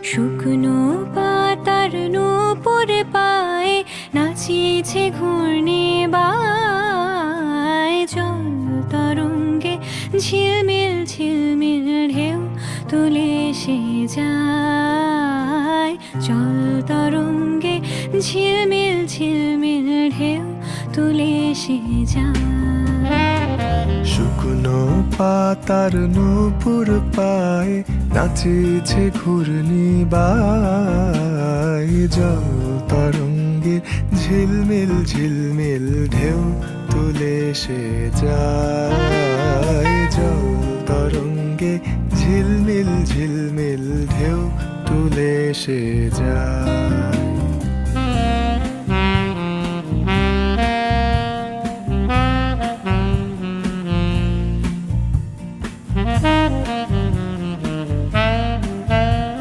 শুকনো পাতার নূপুর পায়ে নাচিয়েছে ঘূর্ণি বায়। জল তরঙ্গে ঝিলমিল ঝিলমিল ঢেউ তুলে সে যায়। জল তরঙ্গে ঝিলমিল ঝিলমিল ঢেউ তুলে সে যায়। শুকনো পাতার নূপুর পায়ে নাচিছে ঘূর্ণি বায়। জল তরঙ্গে ঝিলমিল ঝিলমিল ঢেউ তুলে সে যায়। জল তরঙ্গে ঝিলমিল ঝিলমিল ঢেউ তুলে সে যায়।